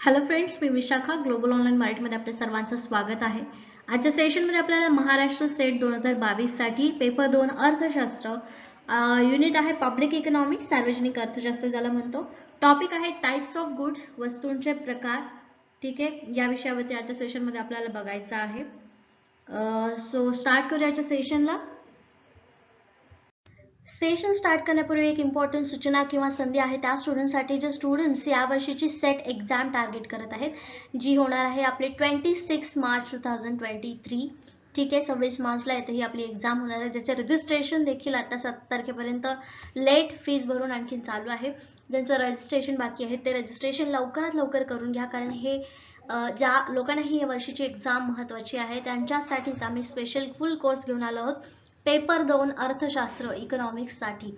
Hello friends, मी Vishakha global online मराठीमध्ये आपल्या सर्वांचं स्वागत आहे. आजच्या सेशनमध्ये आपल्याला महाराष्ट्र स्टेट 2022 साठी पेपर 2 अर्थशास्त्र युनिट आहे पब्लिक इकॉनॉमिक्स, सार्वजनिक अर्थशास्त्र ज्याला म्हणतो. टॉपिक आहे टाइप्स ऑफ गुड्स, वस्तूंचे प्रकार. ठीक आहे, या विषयावरती आजच्या सेशनमध्ये आपल्याला बघायचं आहे. सो स्टार्ट करूया आजच्या सेशनला. सेशन स्टार्ट करण्यापूर्वी एक इम्पॉर्टंट सूचना किंवा संधी आहे त्या स्टुडंटसाठी जे स्टुडंट्स या वर्षीची सेट एक्झाम टार्गेट करत आहेत, जी होणार आहे आपली 26 मार्च 2023. ठीक आहे, 26 मार्चला येथे ही आपली एक्झाम होणार आहे, ज्याचे रजिस्ट्रेशन देखील आता 7 तारखेपर्यंत लेट फीस भरून आणखी चालू आहे. ज्यांचं रजिस्ट्रेशन बाकी आहे ते रजिस्ट्रेशन लवकरात लवकर करून घ्या, कारण हे ज्या लोकांना ही वर्षीची एक्झाम महत्त्वाची आहे त्यांच्यासाठीच आम्ही स्पेशल फुल कोर्स घेऊन आलो आहोत पेपर 2 अर्थशास्त्र इकॉनॉमिक्स साठी.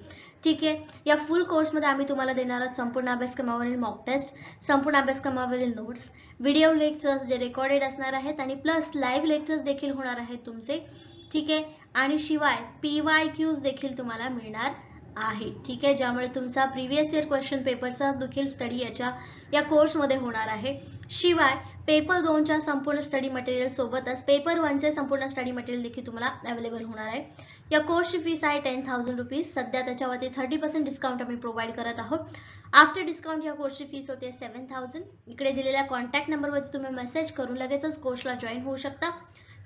ठीक आहे, या फुल कोर्समध्ये आम्ही तुम्हाला देणार आहोत संपूर्ण अभ्यासक्रमावरील मॉक टेस्ट, संपूर्ण अभ्यासक्रमावरील नोट्स, व्हिडिओ लेक्चर्स जे रेकॉर्डेड असणार आहेत आणि प्लस लाईव्ह लेक्चर्स देखील होणार आहेत तुमचे. ठीक आहे, आणि शिवाय PYQs देखील तुम्हाला मिळणार आहे. ठीक आहे, ज्यामुळे तुमचा प्रिव्हियस इयर क्वेश्चन पेपरचा देखील स्टडी या कोर्समध्ये होणार आहे. शिवाय पेपर 2 च्या संपूर्ण स्टडी मटेरियल सोबतच पेपर 1 चे संपूर्ण स्टडी मटेरियल देखील तुम्हाला अवेलेबल होणार आहे. या कोर्सची फीस आहे 10,000 रुपीज. सध्या त्याच्यावरती 30% डिस्काउंट आम्ही प्रोव्हाइड करत आहोत. आफ्टर डिस्काउंट या कोर्सची फीस होते 7,000. इकडे दिलेल्या कॉन्टॅक्ट नंबरवरती तुम्ही मेसेज करून लगेचच कोर्सला जॉईन होऊ शकता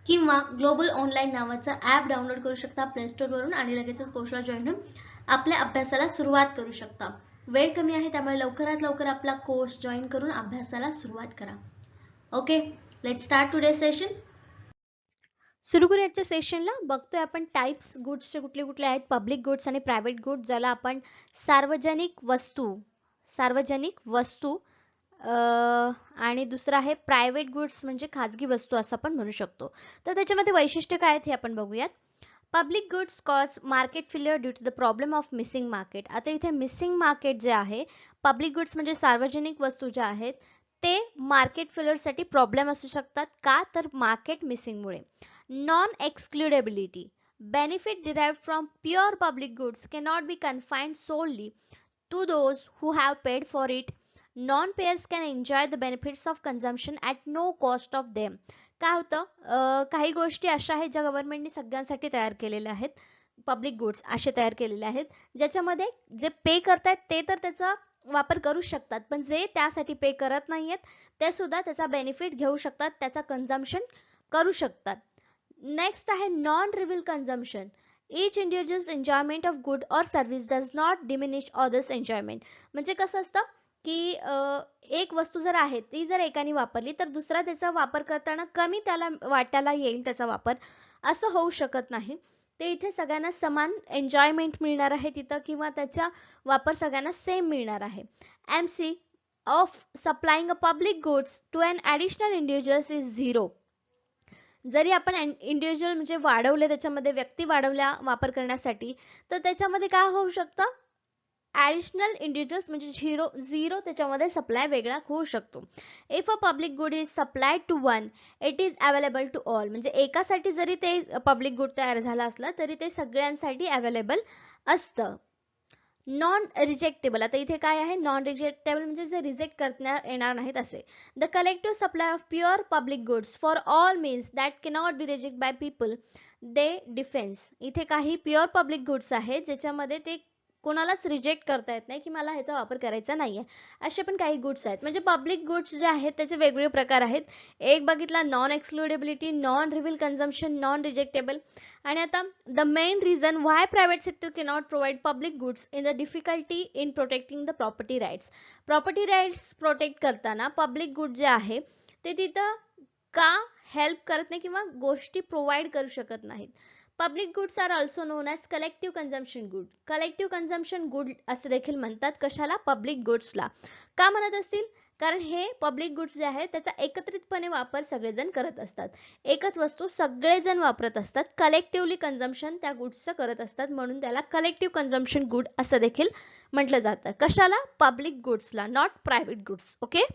किंवा ग्लोबल ऑनलाईन नावाचं ॲप डाउनलोड करू शकता प्ले स्टोर वरून आणि लगेचच कोर्सला जॉईन होऊन आपल्या अभ्यासाला सुरुवात करू शकता. वेळ कमी आहे त्यामुळे लवकरात लवकर आपला कोर्स जॉईन करून अभ्यासाला सुरुवात करा. Okay, let's start today session. सुरू करू याच्या सेशनला. बघतोय आपण टाइप्स गुड्सचे कुठले कुठले आहेत, पब्लिक गुड्स आणि प्रायव्हेट गुड्स, ज्याला आपण सार्वजनिक वस्तू आणि दुसरा आहे प्रायव्हेट गुड्स म्हणजे खाजगी वस्तू असं आपण म्हणू शकतो. तर त्याच्यामध्ये वैशिष्ट्य काय आहेत हे आपण बघूयात. Public goods cause market failure due to the problem of missing market. आता इथे मिसिंग मार्केट जे आहे, पब्लिक गुड्स म्हणजे सार्वजनिक वस्तू ज्या आहेत ते मार्केट फेल्युअरसाठी प्रॉब्लेम असू शकतात. का तर market मिसिंगमुळे. Non-excludability. Benefit derived from pure public goods cannot be confined solely to those who have paid for it. Non-payers can enjoy the benefits of consumption at no cost of them. काय होतं, काही गोष्टी अशा आहेत ज्या गव्हर्नमेंटने सगळ्यांसाठी तयार केलेल्या आहेत, पब्लिक गुड्स असे तयार केलेले आहेत ज्याच्यामध्ये जे पे करतायत ते तर त्याचा वापर करू शकतात, पण जे त्यासाठी पे करत नाहीयेत ते सुद्धा त्याचा बेनिफिट घेऊ शकतात, त्याचा कन्झम्पशन करू शकतात. नेक्स्ट आहे non rival consumption. Each individuals enjoyment of good or service does not diminish others enjoyment. म्हणजे कसं असतं की एक वस्तू जर आहे ती जर एकाने वापरली तर दुसरा त्याचा वापर करताना कमी त्याला वाटायला येईल त्याचा वापर, असं होऊ शकत नाही. ते इथे सगळ्यांना समान एन्जॉयमेंट मिळणार आहे तिथं, किंवा त्याचा वापर सगळ्यांना सेम मिळणार आहे. MC of supplying a public goods to an additional individuals is 0. जरी आपण इंडिव्हिज्युअल म्हणजे वाढवले, त्याच्यामध्ये व्यक्ती वाढवल्या वापर करण्यासाठी, तर त्याच्यामध्ये काय होऊ शकतं, ॲडिशनल इंडिव्हिज्युअल्स म्हणजे झिरो त्याच्यामध्ये सप्लाय वेगळा होऊ शकतो. If a public good is supplied to one it is available to all. म्हणजे एकासाठी जरी ते पब्लिक गुड तयार झाला असला तरी ते सगळ्यांसाठी अवेलेबल असतं. नॉन रिजेक्टेबल. आता इथे काय आहे, नॉन रिजेक्टेबल म्हणजे जे रिजेक्ट करण्यात येणार नाहीत असे. The collective supply of pure public goods for all means that cannot be reject by people they defence. इथे काही प्युअर पब्लिक गुड्स आहेत ज्याच्यामध्ये ते कोणालाच रिजेक्ट करता येत नाही की मला ह्याचा वापर करायचा नाहीये, असे पण काही गुड्स आहेत. म्हणजे पब्लिक गुड्स जे आहेत त्याचे वेगवेगळे प्रकार आहेत. एक बघितला non excludability, non rival consumption, non rejectable. आणि आता the main reason why private sector cannot provide public goods in the difficulty in protecting the property rights. Property rights protect करताना पब्लिक गुड जे आहे ते तिथं का हेल्प करत नाही किंवा गोष्टी प्रोव्हाइड करू शकत नाहीत. Public goods are also known as collective consumption good. Collective consumption good असे देखील म्हणतात. कशाला? पब्लिक गुड्सला. का म्हणत असतील? कारण हे पब्लिक गुड्स जे आहेत त्याचा एकत्रितपणे वापर सगळेजण करत असतात. एकच वस्तू सगळेजण वापरत असतात. कलेक्टिव्हली कन्झम्पशन त्या गुड्सचं करत असतात, म्हणून त्याला कलेक्टिव्ह कन्झम्पशन गुड असं देखील म्हटलं जातं. कशाला? पब्लिक गुड्सला, नॉट प्रायव्हेट गुड्स. ओके.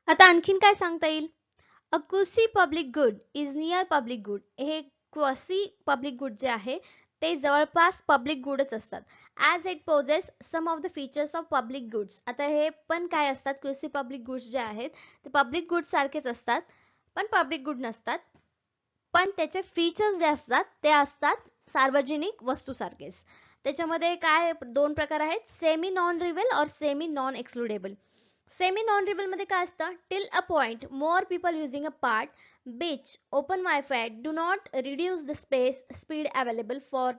आता आणखीन काय सांगता येईल? A quasi public good is near public good. हे क्वसी पब्लिक गुड जे आहे ते जवळपास पब्लिक गुडच असतात. As it poses some of the features of public goods. आता हे पण काय असतात, क्वसी पब्लिक गुड्स जे आहेत ते पब्लिक गुड्स सारखेच असतात पण पब्लिक गुड नसतात. पण त्याचे फीचर्स जे असतात ते असतात सार्वजनिक वस्तूसारखेच. त्याच्यामध्ये काय दोन प्रकार आहेत, सेमी नॉन रिव्हल और सेमी नॉन एक्सक्लुडेबल. सेमी नॉन रिव्हल मध्ये काय असतं, till a point more people using a part beach open wifi do not reduce the space speed available for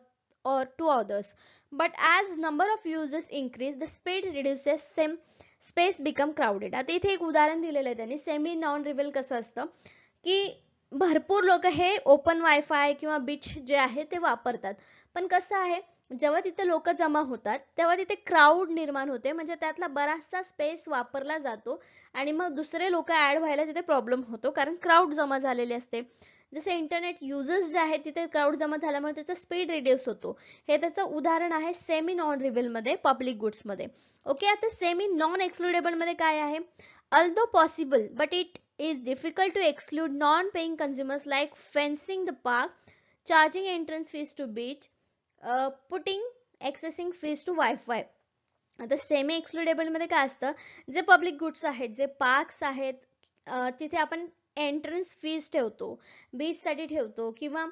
or to others, but as number of users increase the speed reduces, same space become crowded. आता इथे एक उदाहरण दिलेलं आहे त्यांनी. Semi non रिव्हल कसं असतं की भरपूर लोक हे ओपन वायफाय किंवा बीच जे आहे ते वापरतात, पण कसं आहे जेव्हा तिथे लोक जमा होतात तेव्हा तिथे क्राऊड निर्माण होते, म्हणजे त्यातला बराचसा स्पेस वापरला जातो आणि मग दुसरे लोक ऍड व्हायला तिथे प्रॉब्लेम होतो कारण क्राऊड जमा झालेले असते. जसे इंटरनेट युजर्स जे आहेत तिथे क्राऊड जमा झाल्यामुळे त्याचा स्पीड रिड्यूस होतो. हे त्याचं उदाहरण आहे सेमी नॉन रिव्हल मध्ये पब्लिक गुड्स मध्ये. ओके, आता सेमी नॉन एक्सक्लुडेबल मध्ये काय आहे, although possible but it is difficult to exclude non-paying consumers like fencing the park, charging entrance fees to beach, putting accessing fees to Wi-Fi. आता semi एक्सक्लुडेबल मध्ये काय असतं, जे पब्लिक गुड्स आहेत, जे पार्क्स आहेत, तिथे आपण एंट्रन्स फीज ठेवतो, बीच साठी ठेवतो किंवा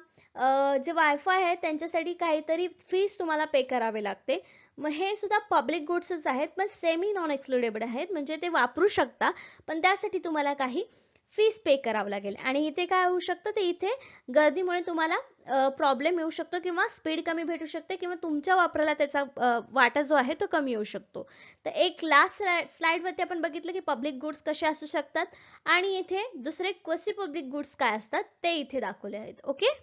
जे वायफाय आहे त्यांच्यासाठी काहीतरी फीस तुम्हाला पे करावे लागते. मग हे सुद्धा पब्लिक गुड्सच आहेत पण सेमी नॉन एक्सक्लुडेबल आहेत, म्हणजे ते वापरू शकता पण त्यासाठी तुम्हाला काही फीस पे करावं लागेल. आणि इथे काय होऊ शकतं, ते इथे गर्दीमुळे तुम्हाला प्रॉब्लेम येऊ शकतो किंवा स्पीड कमी भेटू शकते किंवा तुमच्या वापराला त्याचा वाटा जो आहे तो कमी येऊ शकतो. तर एक लास्ट स्लाइड वरती आपण बघितलं की पब्लिक गुड्स कसे असू शकतात आणि इथे दुसरे क्वसी पब्लिक गुड्स काय असतात ते इथे दाखवले आहेत. Okay,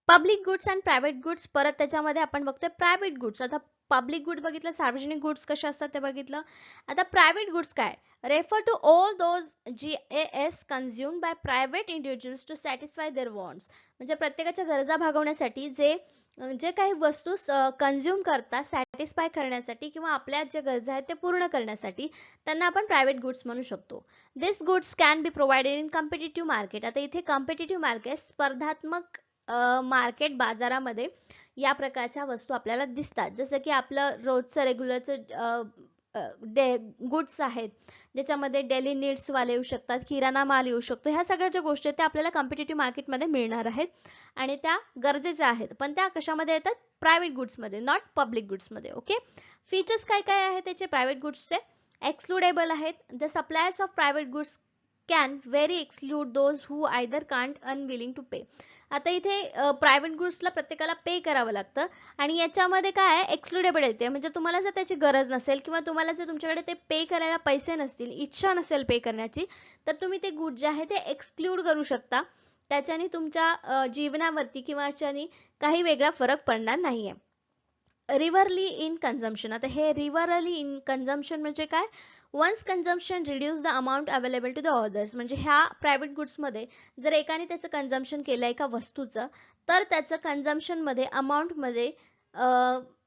public goods and private goods. परत त्याच्यामध्ये आपण बघतोय प्रायव्हेट गुड्स. आता पब्लिक गुड बघितलं, सार्वजनिक गुड्स कसे असतात ते बघितलं. आता प्रायव्हेट गुड्स काय, refer to all those GAS consumed by private individuals to satisfy their wants. म्हणजे प्रत्येकाच्या गरजा भागवण्यासाठी जे जे काही वस्तू कन्झ्युम करतात, सॅटिस्फाय करण्यासाठी किंवा आपल्या ज्या गरजा आहेत ते पूर्ण करण्यासाठी, त्यांना आपण प्रायव्हेट गुड्स म्हणू शकतो. This goods can be provided in competitive market. आता इथे कॉम्पिटिटिव्ह मार्केट, स्पर्धात्मक मार्केट, बाजारामध्ये या प्रकारच्या वस्तू आपल्याला दिसतात. जसं की आपलं रोजचं रेग्युलरचं गुड्स आहेत ज्याच्यामध्ये डेली नीड्स वाले येऊ शकतात, किराणा माल येऊ शकतो. ह्या सगळ्या ज्या गोष्टी आहेत त्या आपल्याला कॉम्पिटिटिव्ह मार्केटमध्ये मिळणार आहेत आणि त्या गरजेच्या आहेत. पण त्या कशामध्ये येतात? प्रायव्हेट गुड्समध्ये, नॉट पब्लिक गुड्समध्ये. ओके. फीचर्स काय काय आहेत त्याचे प्रायव्हेट गुड्सचे? एक्सक्लुडेबल आहेत. The suppliers of private goods can very exclude those who either can't unwilling to pay. आता इथे प्रायव्हेट गुड्सला प्रत्येकाला पे करावं लागतं आणि याच्यामध्ये काय आहे? एक्सक्लुडेबल येते. म्हणजे तुम्हाला जर त्याची गरज नसेल किंवा तुम्हाला जर तुमच्याकडे ते पे करायला पैसे नसतील, इच्छा नसेल पे करण्याची, तर तुम्ही ते गुड जे आहे ते एक्सक्लूड करू शकता. त्याच्याने तुमच्या जीवनावरती किंवा याच्याने काही वेगळा फरक पडणार नाहीये. Rivalry in consumption. आता हे रिव्हरली इन कन्झम्पशन म्हणजे काय? Once consumption reduce the amount available to the others. म्हणजे ह्या प्रायव्हेट गुड्समध्ये जर एकाने त्याचं कन्झम्पशन केलं एका वस्तूचं, तर त्याचं कन्झम्पशनमध्ये अमाऊंटमध्ये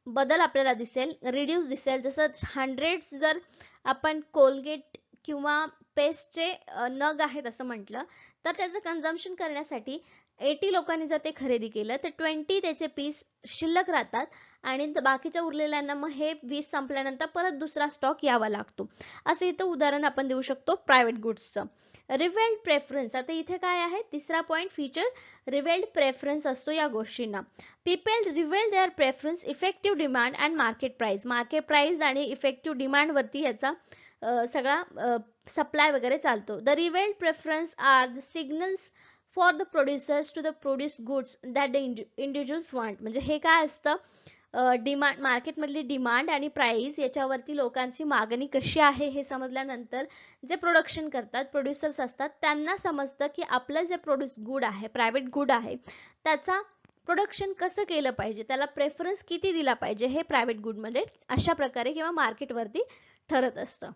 बदल आपल्याला दिसेल, रिड्यूस दिसेल. जसं 100 जर आपण कोलगेट किंवा पेस्टचे नग आहेत असं म्हटलं, तर त्याचं कन्झम्पशन करण्यासाठी 80 लोकांनी जर ते खरेदी केलं तर 20 त्याचे पीस शिल्लक राहतात आणि बाकीच्या उरलेल्यांना मग हे 20 संपल्यानंतर परत दुसरा स्टॉक यावा लागतो. असं इथं उदाहरण आपण देऊ शकतो प्रायव्हेट गुड्सचं. रिव्हेल्ड प्रेफरन्स. आता इथे काय आहे? तिसरा पॉइंट फीचर रिव्हेल्ड प्रेफरन्स असतो या गोष्टींना. People reveal their preference effective demand and market price. Market price आणि इफेक्टिव्ह डिमांड वरती याचा सगळा सप्लाय वगैरे चालतो. The revealed preference are the signals for the producers to the produce goods that the individuals want. म्हणजे हे काय असतं? डिमांड, मार्केटमधली डिमांड आणि प्राइस याच्यावरती लोकांची मागणी कशी आहे हे समजल्यानंतर जे प्रोडक्शन करतात, प्रोड्युसर्स असतात, त्यांना समजतं की आपलं जे प्रोड्यूस गुड आहे, प्रायव्हेट गुड आहे, त्याचा प्रोडक्शन कसं केलं पाहिजे, त्याला प्रेफरन्स किती दिला पाहिजे, हे प्रायव्हेट गुडमध्ये अशा प्रकारे किंवा मार्केटवरती ठरत असतं.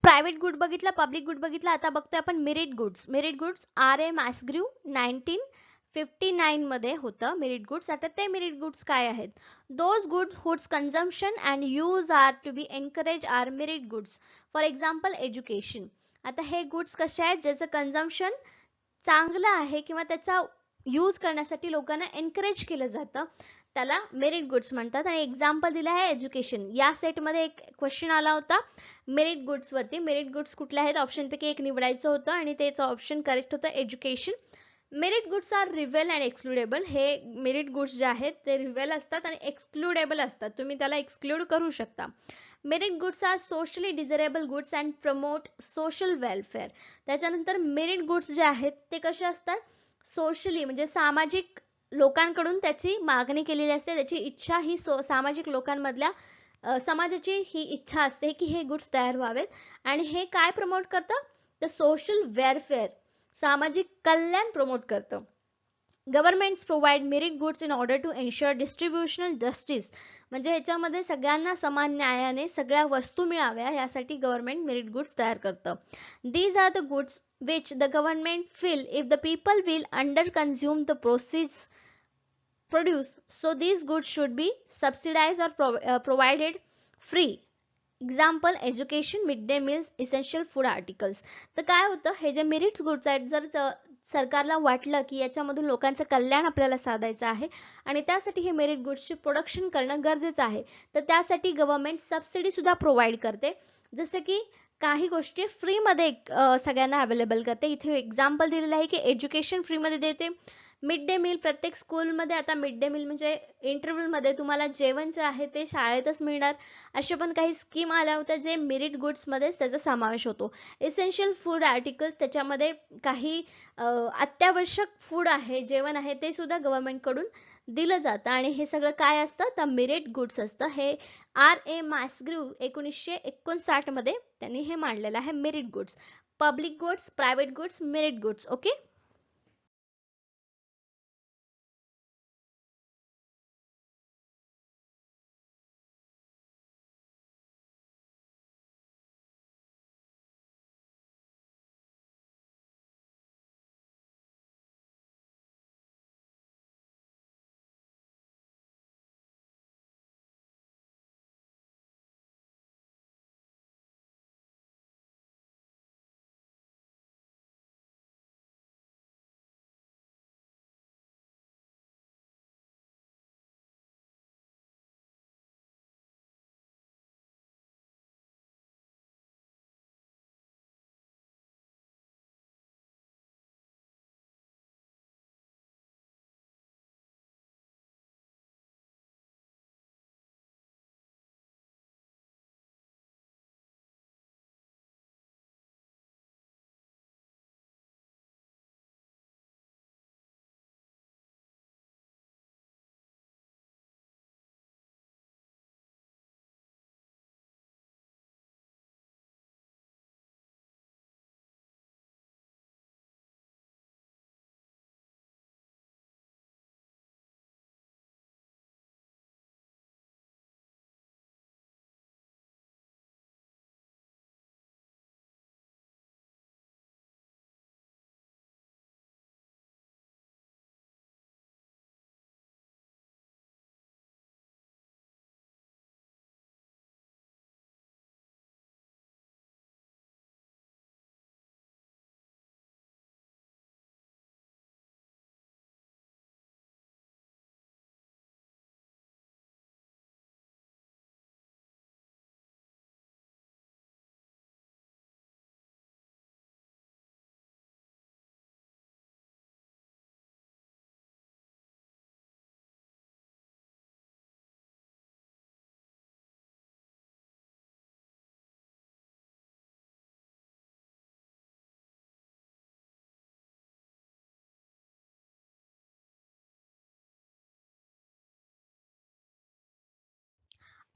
प्रायव्हेट गुड बघितला, पब्लिक गुड बघितला. आता बघतोय आपण merit goods. Merit goods R.A. मॅसग्रीव 1959 मध्ये होतं मेरिट गुड्स. आता ते मेरिट गुड्स काय आहेत? Those goods whose consumption and use are to be encourage are merit goods. For example education. आता हे गुड्स कसे आहेत ज्याचं कन्झम्पशन चांगलं आहे किंवा त्याचा यूज करण्यासाठी लोकांना एनकरेज केलं जातं, त्याला मेरिट गुड्स म्हणतात. आणि एक्झाम्पल दिलं आहे एज्युकेशन. या सेटमध्ये एक क्वेश्चन आला होता मेरिट गुड्स वरती. मेरिट गुड्स कुठले आहेत ऑप्शनपैकी एक निवडायचं होतं आणि त्याचं ऑप्शन करेक्ट होतं education. Merit goods are reveal and excludable. हे मेरिट गुड्स जे आहेत ते रिव्हेल असतात आणि एक्सक्लुडेबल असतात. तुम्ही त्याला एक्सक्लूड करू शकता. Merit goods are socially desirable goods and promote social welfare. त्याच्यानंतर मेरिट गुड्स जे आहेत ते कसे असतात, सोशली म्हणजे सामाजिक लोकांकडून त्याची मागणी केलेली असते, त्याची इच्छा ही सामाजिक लोकांमधल्या समाजाची ही इच्छा असते की हे गुड्स तयार व्हावेत. आणि हे काय प्रमोट करतं, तर सोशल वेलफेअर, सामाजिक कल्याण प्रमोट करतं. Governments provide merit goods in order to ensure distributional justice. म्हणजे ह्याच्यामध्ये सगळ्यांना समान न्यायाने सगळ्या वस्तू मिळाव्या यासाठी गव्हर्नमेंट मेरिट गुड्स तयार करतं. These are the goods which the government feel if the people will under consume the proceeds produce, so these goods should be subsidized or provided free. Example education, mid day meals, essential food articles. तर काय होतं, हे जे merits goods आहेत जर सरकारला वाटलं की याच्यामधून लोकांचं कल्याण आपल्याला साधायचं आहे आणि त्यासाठी हे मेरिट गुड्सचे प्रोडक्शन करणं गरजेचं आहे, तर त्यासाठी गव्हर्नमेंट सबसिडी सुद्धा प्रोव्हाइड करते. जसं की काही गोष्टी फ्रीमध्ये सगळ्यांना अवेलेबल करते. इथे एक्झाम्पल दिलेलं आहे की एज्युकेशन फ्रीमध्ये देते. मिड डे मील, प्रत्येक स्कूलमध्ये आता मिड डे मील म्हणजे इंटरव्ह्यूमध्ये तुम्हाला जेवण जे आहे ते शाळेतच मिळणार. अशा पण काही स्कीम आल्या होत्या जे मेरिट गुड्समध्येच त्याचा समावेश होतो. इसेन्शियल फूड आर्टिकल्स, त्याच्यामध्ये काही अत्यावश्यक फूड आहे, जेवण आहे, ते सुद्धा गव्हर्नमेंटकडून दिलं जातं. आणि हे सगळं काय असतं, तर मेरिट गुड्स असतं. हे R.A. मॅसग्रीव 1959 मध्ये त्यांनी हे मांडलेलं आहे merit goods. Public goods, private goods, merit goods. Okay.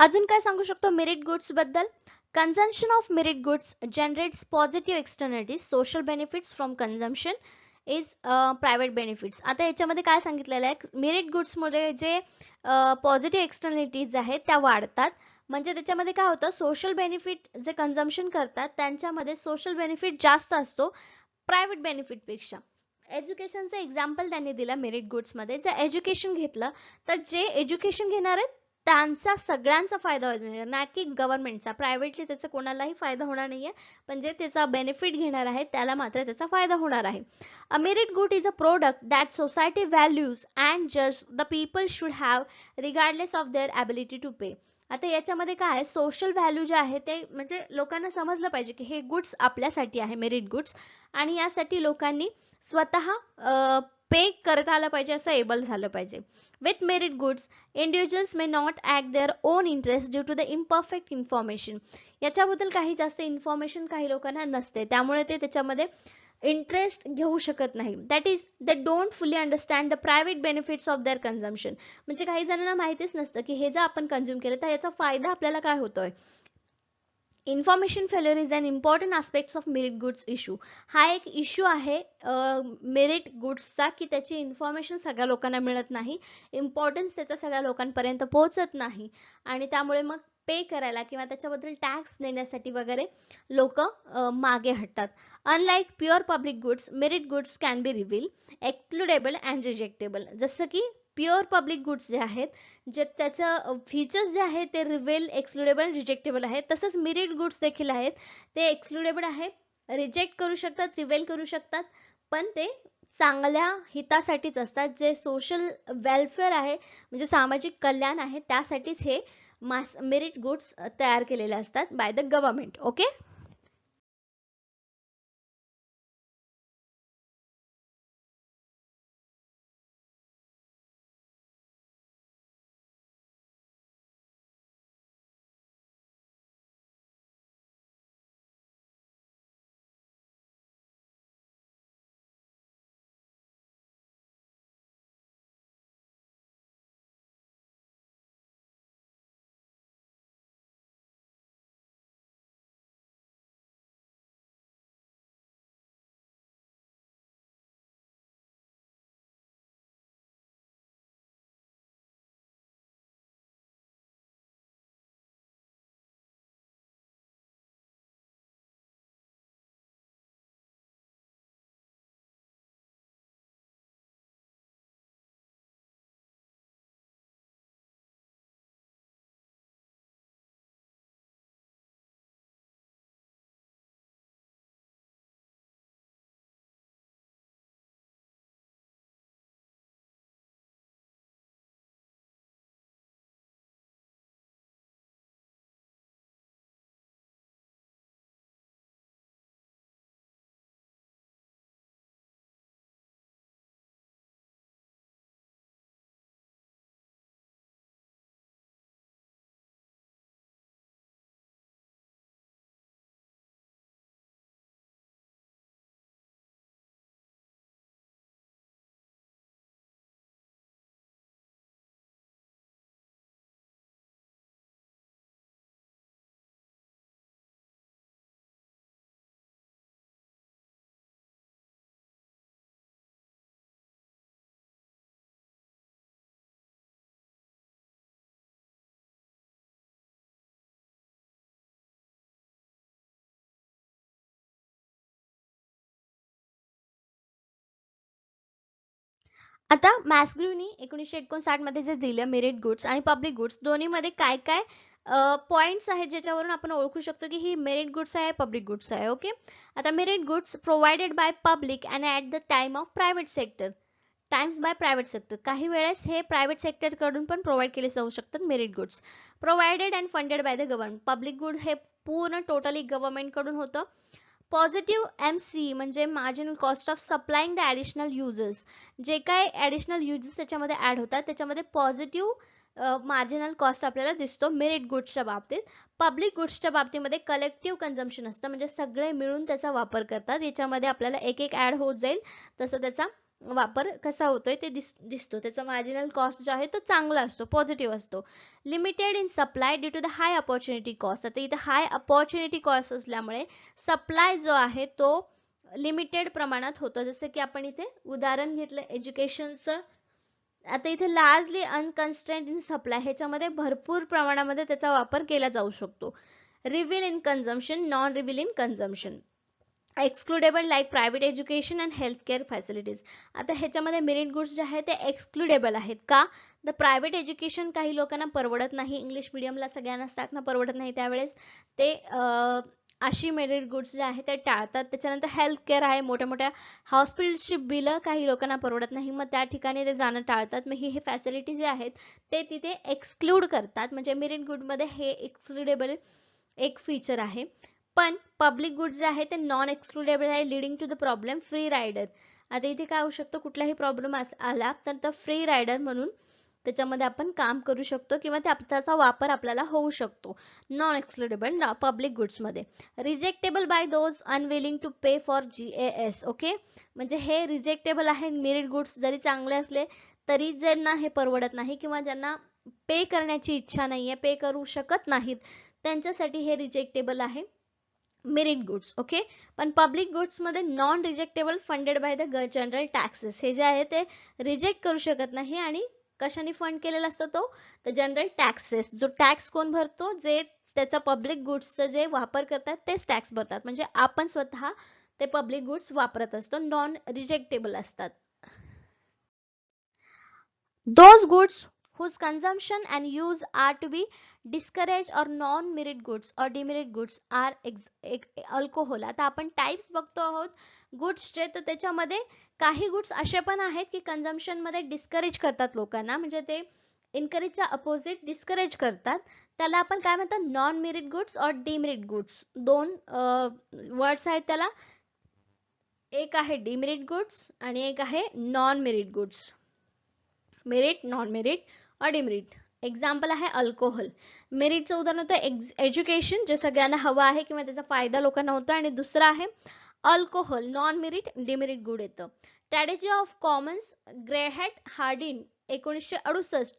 अजून काय सांगू शकतो मेरिट गुड्स बद्दल. Consumption of merit goods generates positive externalities, social benefits from consumption is private benefits. आता याच्यामध्ये काय सांगितलेलं आहे, मेरिट गुड्समुळे जे पॉझिटिव्ह एक्सटर्नॅलिटीज आहेत त्या वाढतात. म्हणजे त्याच्यामध्ये काय होतं, सोशल बेनिफिट जे कन्झम्पशन करतात त्यांच्यामध्ये सोशल बेनिफिट जास्त असतो प्रायव्हेट बेनिफिट पेक्षा. एज्युकेशनचं एक्झाम्पल त्यांनी दिलं मेरिट गुड्समध्ये. जर एज्युकेशन घेतलं तर जे एज्युकेशन घेणार आहेत त्यांचा सगळ्यांचा फायदा होणार, ना की गव्हर्नमेंटचा. प्रायव्हेटली त्याचा कोणालाही फायदा होणार नाहीये, पण जे त्याचा बेनिफिट घेणार आहे त्याला मात्र त्याचा फायदा होणार आहे. A merit good is a product that society values and just the people should have regardless of their ability to pay. आता याच्यामध्ये काय आहे, सोशल व्हॅल्यू जे आहे ते म्हणजे लोकांना समजलं पाहिजे की हे गुड्स आपल्यासाठी आहे, मेरिट गुड्स, आणि यासाठी लोकांनी स्वतः पे करता आलं पाहिजे, असं एबल झालं पाहिजे. With merit goods individuals may not act their own interest due to the imperfect information. याच्याबद्दल काही जास्त इन्फॉर्मेशन काही लोकांना नसते, त्यामुळे ते त्याच्यामध्ये इंटरेस्ट घेऊ शकत नाही. दॅट इज दे डोंट फुली understand the private benefits of their consumption. म्हणजे काही जणांना माहितीच नसतं की हे जर आपण कन्झ्युम केलं तर याचा फायदा आपल्याला काय होतोय. Information failure is an important aspects of merit goods issue. हा एक इश्यू आहे मेरिट गुड्सचा, की त्याची इन्फॉर्मेशन सगळ्या लोकांना मिळत नाही, इम्पॉर्टन्स त्याचा सगळ्या लोकांपर्यंत पोहोचत नाही, आणि त्यामुळे मग पे करायला किंवा त्याच्याबद्दल टॅक्स देण्यासाठी वगैरे लोक मागे हटतात. Unlike pure public goods, merit goods can be rival, excludable and rejectable. जसं की प्युअर पब्लिक गुड्स जे आहेत, जे त्याचं फीचर्स जे आहेत ते रिव्हील, एक्सक्लुडेबल, रिजेक्टेबल आहेत, तसंच मेरिट गुड्स देखील आहेत, ते एक्सक्लुडेबल आहे, रिजेक्ट करू शकतात, रिव्हील करू शकतात, पण ते चांगल्या हितासाठीच असतात. जे सोशल वेलफेअर आहे म्हणजे सामाजिक कल्याण आहे त्यासाठीच हे मेरिट गुड्स तयार केलेले असतात बाय द गव्हर्नमेंट. ओके. आता मॅस्ग्रुनी 1959 मध्ये जे दिलं मेरिट गुड्स आणि पब्लिक गुड्स दोन्हीमध्ये काय काय पॉइंट्स आहेत ज्याच्यावरून आपण ओळखू शकतो की ही मेरिट गुड्स आहे, पब्लिक गुड्स आहे. ओके. आता merit goods provided by public and at the time of private sector, times bye private sector. काही वेळेस हे प्रायव्हेट सेक्टर कडून पण प्रोव्हाइड केले जाऊ शकतात merit goods. Provided and funded by the government. Public good हे पूर्ण टोटली गव्हर्नमेंट कडून होतं. पॉझिटिव्ह MC म्हणजे marginal cost of supplying the additional users. जे काय ॲडिशनल युजर्स त्याच्यामध्ये ऍड होतात त्याच्यामध्ये पॉझिटिव्ह मार्जिनल कॉस्ट आपल्याला दिसतो मेरिट गुड्सच्या बाबतीत. पब्लिक गुड्सच्या बाबतीमध्ये कलेक्टिव्ह कन्झम्पशन असतं, म्हणजे सगळे मिळून त्याचा वापर करतात. याच्यामध्ये आपल्याला एक एक ऍड होत जाईल तसं त्याचा वापर कसा होतोय ते दिसतो. त्याचा मार्जिनल कॉस्ट जो आहे तो चांगला असतो, पॉझिटिव्ह असतो. Limited in supply due to the high opportunity cost. आता इथे हाय अपॉर्च्युनिटी कॉस्ट असल्यामुळे सप्लाय जो आहे तो लिमिटेड प्रमाणात होतो. जसं की आपण इथे उदाहरण घेतलं एज्युकेशनचं. आता इथे लार्जली अनकन्स्ट्रेंड इन सप्लाय, ह्याच्यामध्ये भरपूर प्रमाणामध्ये त्याचा वापर केला जाऊ शकतो. Rival in consumption, non rival in consumption. Excludable like private education and health care facilities. आता ह्याच्यामध्ये मेरिट गुड्स जे आहेत ते एक्सक्लुडेबल आहेत का? द प्रायव्हेट एज्युकेशन काही लोकांना परवडत नाही, इंग्लिश मिडियमला सगळ्यांनाच टाकणं परवडत नाही, त्यावेळेस ते अशी मेरिट गुड्स जे आहेत ते टाळतात. त्याच्यानंतर हेल्थ केअर आहे, मोठ्या मोठ्या हॉस्पिटल्सची बिलं काही लोकांना परवडत नाही, मग त्या ठिकाणी ते जाणं टाळतात. मग ही फॅसिलिटी जे आहेत ते तिथे एक्सक्लूड करतात. म्हणजे मेरिट गुडमध्ये हे एक्सक्लुडेबल एक फीचर आहे. पण पब्लिक गुड्स जे आहे ते नॉन एक्सक्लुडेबल आहे, leading to the problem free rider. आता इथे काय होऊ शकतो, कुठलाही प्रॉब्लेम आला तर फ्री रायडर म्हणून त्याच्यामध्ये आपण काम करू शकतो किंवा त्याचा वापर आपल्याला होऊ शकतो. नॉन एक्सक्लुडेबल पब्लिक गुड्समध्ये. Rejectable by those unwilling to pay for GAS. Okay, म्हणजे हे रिजेक्टेबल आहे. मेरिट गुड्स जरी चांगले असले तरी ज्यांना हे परवडत नाही किंवा ज्यांना पे करण्याची इच्छा नाहीये, पे करू शकत नाहीत, त्यांच्यासाठी हे रिजेक्टेबल आहे मेरिट गुड्स. ओके, पण पब्लिक गुड्स मध्ये non rejectable funded by the general taxes. हे जे आहे ते रिजेक्ट करू शकत नाही आणि कशाने फंड केलेला असतो तो, द जनरल टॅक्सेस. जो टॅक्स कोण भरतो, जे त्याचा पब्लिक गुड्सचा जे वापर करतात तेच टॅक्स भरतात. म्हणजे आपण स्वतः ते पब्लिक गुड्स वापरत असतो, नॉन रिजेक्टेबल असतात. Those goods whose consumption and use are to be discouraged or non-merit goods or demerit goods are alcohol. आता आपण टाइप्स बघतो आहोत गुड्सचे, तर त्याच्यामध्ये काही गुड्स असे पण आहेत की कन्झम्पशन मध्ये डिस्करेज करतात लोकांना, म्हणजे ते इनकरेजचा अपोजिट डिस्करेज करतात. त्याला आपण काय म्हणतात, नॉन मेरिट गुड्स और डिमेरिट गुड्स. दोन वर्ड्स आहेत त्याला, एक आहे डिमेरिट गुड्स आणि एक आहे non merit goods. Merit, non merit और डिमेरिट. एक्झाम्पल आहे अल्कोहोल. मेरिटचं उदाहरण होतं एज्युकेशन, जे सगळ्यांना हवं आहे किंवा त्याचा फायदा लोकांना होतो, आणि दुसरं आहे alcohol, non merit demerit good येतं. Tragedy of commons, Garrett Hardin 1968.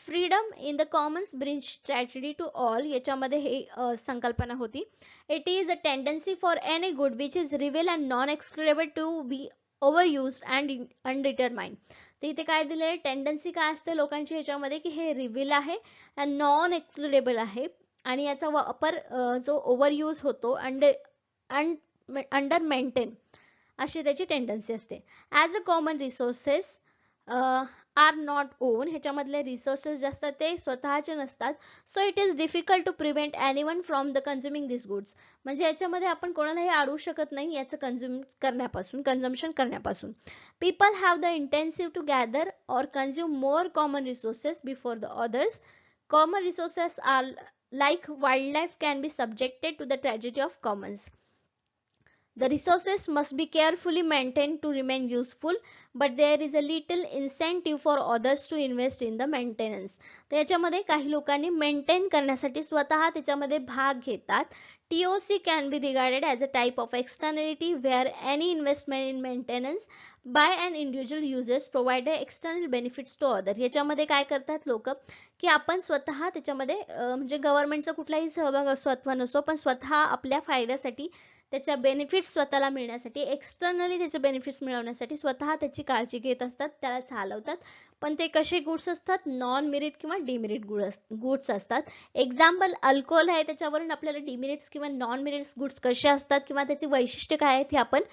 Freedom in the commons brings tragedy to all, याच्यामध्ये हे संकल्पना होती. It is a tendency for any good which is rival and non excludable to be overused and undetermined. तर इथे काय दिले, tendency काय असते लोकांची ह्याच्यामध्ये की हे रिव्हिल आहे, नॉन एक्सक्लुडेबल आहे आणि याचा वापर जो ओव्हरयूज होतो, अंडर मेंटेन, अशी त्याची टेंडन्सी असते. As a common resources are not own, ह्याच्यामधले रिसोर्सेस जे असतात ते स्वतःचे नसतात. So it is difficult to prevent anyone from the consuming this goods. म्हणजे याच्यामध्ये आपण कोणालाही अडवू शकत नाही याचं कन्झम्पशन करण्यापासून. People have the intention to gather or consume more common resources before the others. Common resources are like wildlife can be subjected to the tragedy of commons. The resources must be carefully maintained to remain useful, but there is a little incentive for others to invest in the maintenance. तर याच्यामध्ये काही लोकांनी maintain करण्यासाठी स्वतः त्याच्यामध्ये भाग घेतात. TOC can be regarded as a type of externality where any investment in maintenance by an individual users provide external benefits to other. याच्यामध्ये काय करतात लोक की आपण स्वतः त्याच्यामध्ये म्हणजे गव्हर्नमेंटचा कुठलाही सहभाग असो अथवा नसो, पण स्वतः आपल्या फायद्यासाठी त्याच्या बेनिफिट्स स्वतःला मिळण्यासाठी, एक्सटर्नली त्याचे बेनिफिट्स मिळवण्यासाठी स्वतः त्याची काळजी घेत असतात, त्याला चालवतात. पण ते कसे गुड्स असतात, नॉन मेरिट किंवा डिमेरिट गुड्स असतात. एक्झाम्पल अल्कोहोल आहे, त्याच्यावरून आपल्याला डिमेरिट्स किंवा नॉन मेरिट गुड्स कसे असतात किंवा त्याची वैशिष्ट्य काय आहेत हे आपण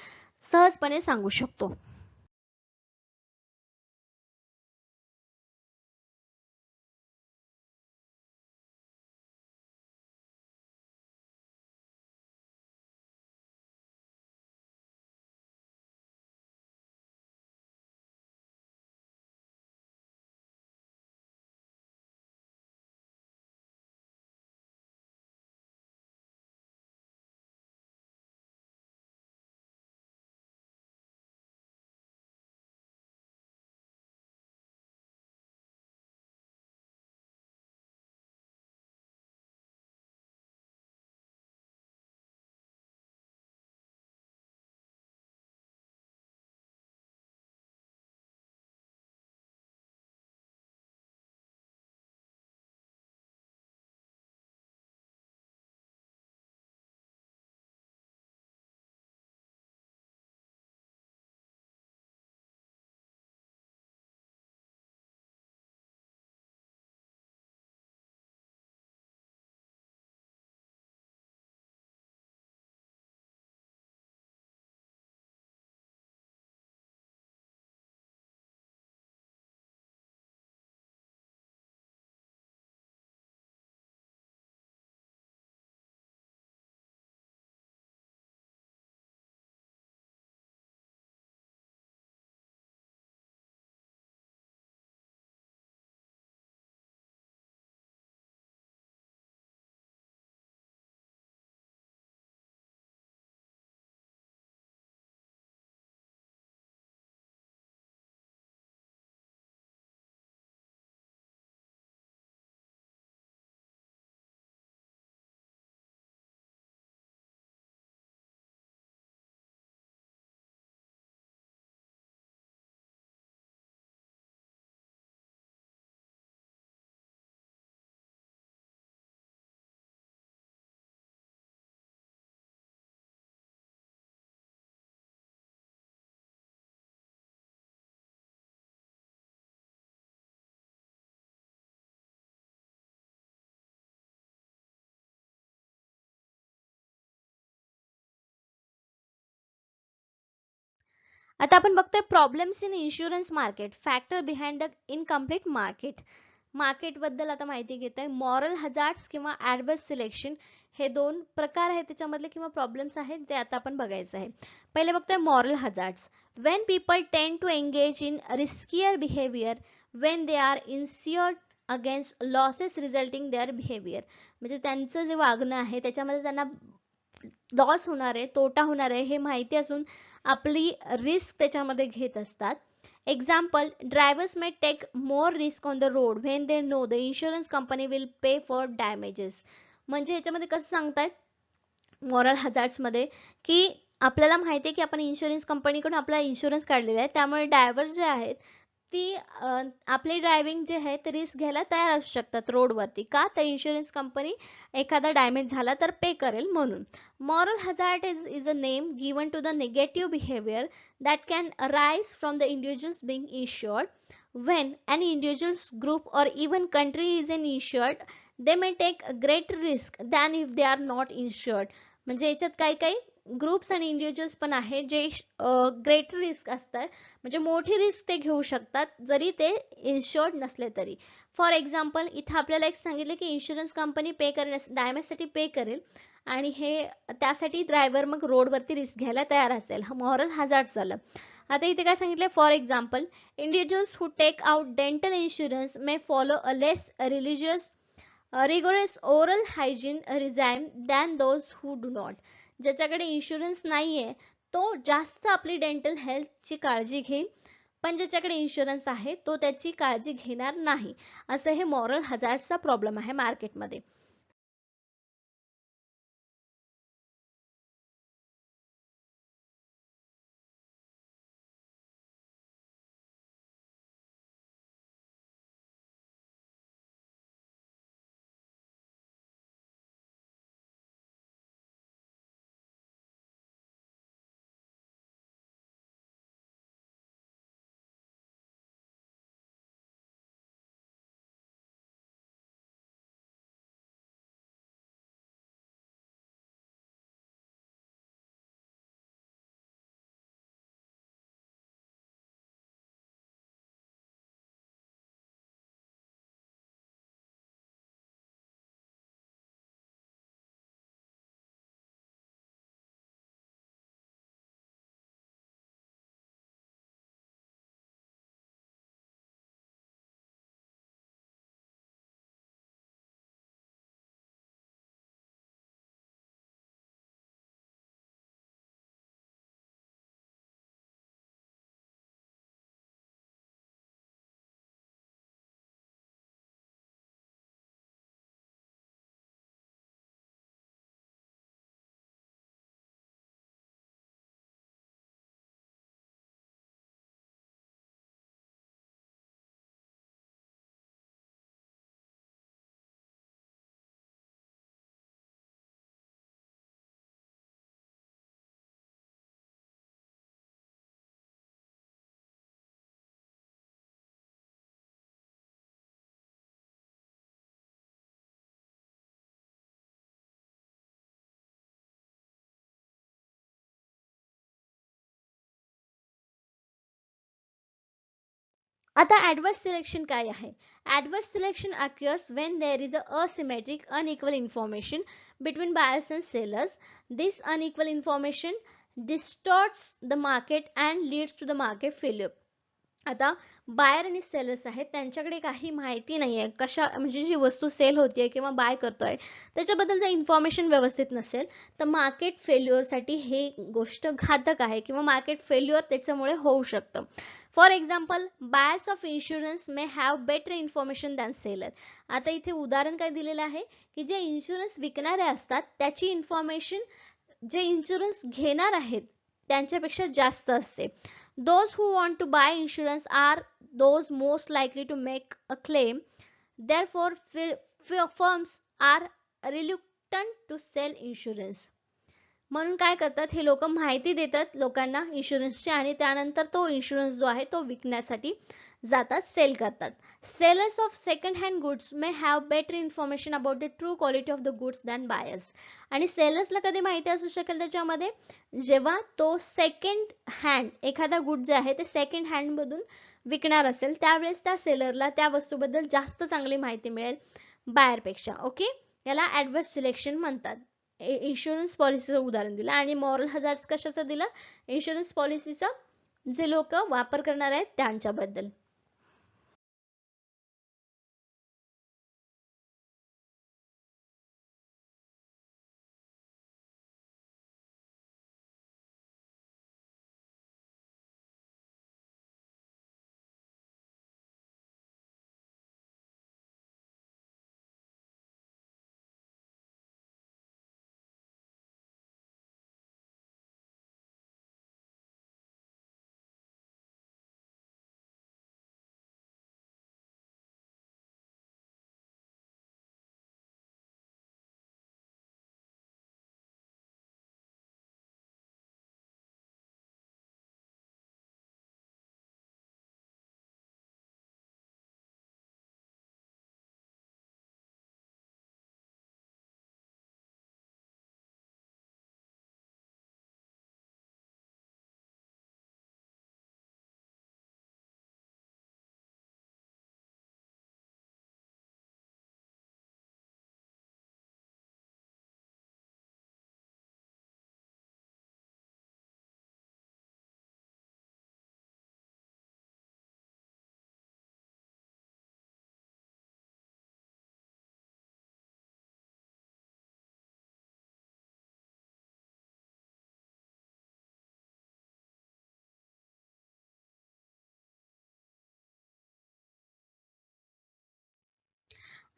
सहजपणे सांगू शकतो. आता आपण बघतोय problems in insurance market, factor behind the incomplete market. Market बद्दल आता माहिती घेतोय. मॉरल हजार्ड्स किंवा ऍडवर्स सिलेक्शन हे दोन प्रकार आहेत त्याच्यामधले किंवा प्रॉब्लेम्स आहेत जे आता आपण बघायचं आहे. पहिले बघतोय moral hazards. When people tend to engage in riskier behaviour when they are insured against losses resulting their behaviour, म्हणजे त्यांचं जे वागणं आहे त्याच्यामध्ये त्यांना लॉस होणार आहे, तोटा होणार आहे हे माहिती असून आपली रिस्क त्याच्यामध्ये घेत असतात. Example, drivers may take more risk on the road when they know the insurance company will pay for damages. म्हणजे ह्याच्यामध्ये कसं सांगतायत मॉरल हजार्ड्स मध्ये की आपल्याला माहिती आहे की आपण इन्शुरन्स कंपनीकडून आपला इन्शुरन्स काढलेला आहे, त्यामुळे ड्रायव्हर जे आहेत ती आपली ड्रायव्हिंग जे आहे ते रिस्क घ्यायला तयार असू शकतात रोडवरती. का? तर इन्शुरन्स कंपनी एखादा डॅमेज झाला तर पे करेल म्हणून. Moral hazard is a name given to the negative behavior that can arise from the individuals being insured. When an individual's group or even country is insured, they may take a greater risk than if they are not insured. म्हणजे याच्यात काही काही groups आणि individuals पण आहेत जे greater risk असतात, म्हणजे मोठी रिस्क ते घेऊ शकतात जरी ते इन्शुर्ड नसले तरी. फॉर एक्झाम्पल, इथं आपल्याला एक सांगितलं की इन्शुरन्स कंपनी पे करेल, डॅमेजसाठी पे करेल आणि हे त्यासाठी ड्रायव्हर मग रोडवरती रिस्क घ्यायला तयार असेल. हा मॉरल हजार्ड झालं. आता इथे काय सांगितलं, for example, individuals who take out dental insurance may follow a less religious rigorous oral hygiene regime than those who do not. ज्याच्याकडे इन्शुरन्स नाहीये तो जास्त आपली डेंटल हेल्थची काळजी घेईल, पण ज्याच्याकडे इन्शुरन्स आहे तो त्याची काळजी घेणार नाही. असं हे मॉरल हजार्डचा प्रॉब्लेम आहे मार्केटमध्ये. आता ऍडवर्स सिलेक्शन काय आहे? ऍडवर्स selection occurs when there is a asymmetric unequal information between buyers and sellers. This unequal information distorts the market and leads to the market failure. आता बायर आणि सेलर्स आहेत त्यांच्याकडे काही माहिती नाहीये कशा, म्हणजे जी वस्तू सेल होतीये किंवा बाय करतोय त्याच्याबद्दल जर इन्फॉर्मेशन व्यवस्थित नसेल तर मार्केट फेल्युअर साठी हे गोष्ट घातक आहे किंवा मार्केट फेल्युअर त्याच्यामुळे होऊ शकतं. For example, buyers of insurance may have better information than seller. आता इथे उदाहरण काय दिलेलं आहे की जे इन्शुरन्स विकणारे असतात त्याची इन्फॉर्मेशन जे इन्शुरन्स घेणार आहेत त्यांच्यापेक्षा जास्त असते. Those who want to buy insurance are those most likely to make a claim. Therefore, firms are reluctant to sell insurance. म्हणून काय करतात हे लोक, माहिती देतात लोकांना इन्शुरन्सची आणि त्यानंतर तो इन्शुरन्स जो आहे तो विकण्यासाठी जातात, सेल करतात. Sellers of second hand goods may have better information about the true quality of the goods than buyers. आणि सेलर्सला कधी माहिती असू शकेल त्याच्यामध्ये, जेव्हा तो सेकंड हँड एखादा गुड जे आहे ते सेकंड हँड मधून विकणार असेल, त्यावेळेस त्या सेलरला त्या वस्तूबद्दल जास्त चांगली माहिती मिळेल बायर पेक्षा. ओके, याला ऍडव्हर्स सिलेक्शन म्हणतात. इन्शुरन्स पॉलिसीचं उदाहरण दिलं. आणि मॉरल हजार्ड्स कशाचं दिलं, इन्शुरन्स पॉलिसीचं जे लोक वापर करणार आहेत त्यांच्याबद्दल.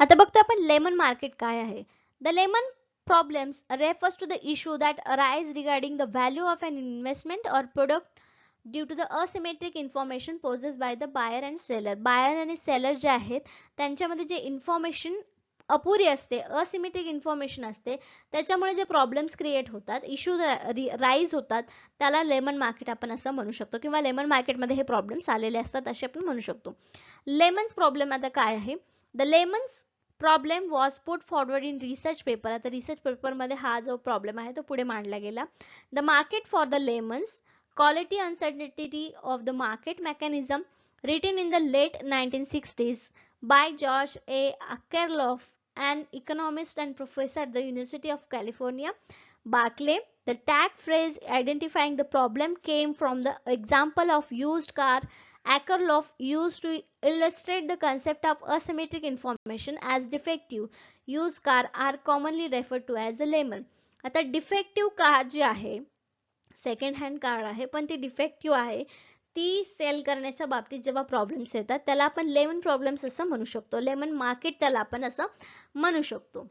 आता बघतो आपण लेमन मार्केट काय आहे. The lemon problems refers to the issue that arise regarding the value of an investment or product due to the asymmetric information possessed by the buyer and seller. Buyer आणि seller जे आहेत त्यांच्यामध्ये जे information अपुरी असते, asymmetric information असते, त्याच्यामुळे जे प्रॉब्लेम्स क्रिएट होतात, इश्यू राईज होतात, त्याला लेमन मार्केट आपण असं म्हणू शकतो, किंवा लेमन मार्केटमध्ये हे प्रॉब्लेम्स आलेले असतात असे आपण म्हणू शकतो. लेमन्स प्रॉब्लेम आता काय आहे. The lemons problem was put forward in research paper. आता रिसर्च पेपरमध्ये हा जो प्रॉब्लेम आहे तो पुढे मांडला गेला. The market for the lemons, quality uncertainty of the market mechanism, written in the late 1960s by George A. Akerlof, an economist and professor at the University of California, Berkeley. The tag phrase identifying the problem came from the example of used car Akerlof used to illustrate the concept of asymmetric information as defective used car are commonly referred to as a lemon. आता defective car जी आहे, second hand car आहे पण ती defective आहे, ती sale करण्याच्या बाबतीत जेव्हा प्रॉब्लेम्स येतात त्याला आपण लेमन प्रॉब्लेम्स असं म्हणू शकतो. लेमन मार्केट त्याला आपण असं म्हणू शकतो.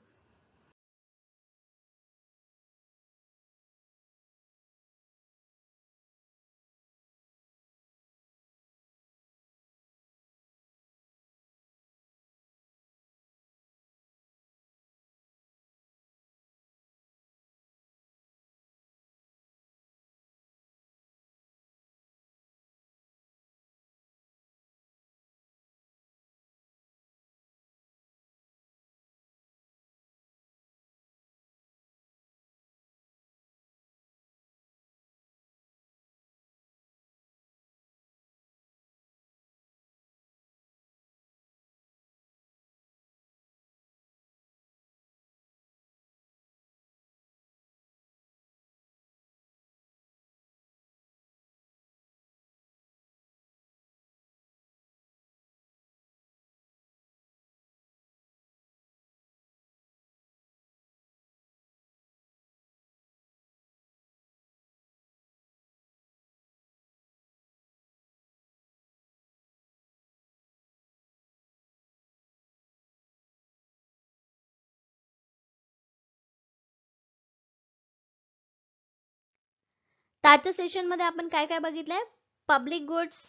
आजच्या सेशन मध्ये आपण काय काय बघितलंय. पब्लिक गुड्स,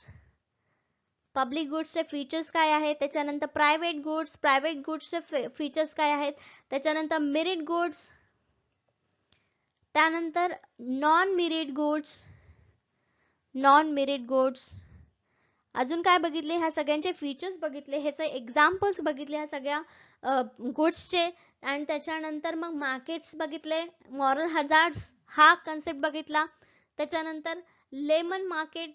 पब्लिक गुड्सचे फीचर्स काय आहेत, त्याच्यानंतर प्रायव्हेट गुड्सचे फीचर्स काय आहेत, त्याच्यानंतर मेरिट गुड्स, त्यानंतर नॉन मेरिट गुड्स, अजून काय बघितले, ह्या सगळ्यांचे फीचर्स बघितले, ह्याचे एक्झाम्पल्स बघितले ह्या सगळ्या गुड्सचे, आणि त्याच्यानंतर मग मार्केट्स बघितले, मॉरल हजार्ड्स हा कन्सेप्ट बघितला, त्याच्यानंतर लेमन मार्केट,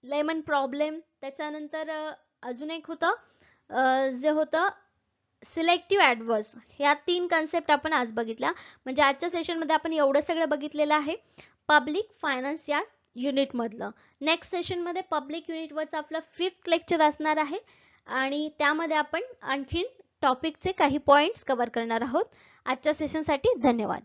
लेमन प्रॉब्लेम, त्याच्यानंतर अजून एक होतं जे होतं सिलेक्टिव्ह ॲडवर्स. ह्या 3 कन्सेप्ट आपण आज बघितल्या. म्हणजे आजच्या सेशनमध्ये आपण एवढं सगळं बघितलेलं आहे पब्लिक फायनान्स या युनिटमधलं. नेक्स्ट सेशनमध्ये पब्लिक युनिटवरचं आपलं 5th लेक्चर असणार आहे आणि त्यामध्ये आपण आणखीन टॉपिकचे काही पॉइंट्स कव्हर करणार आहोत. आजच्या सेशनसाठी धन्यवाद.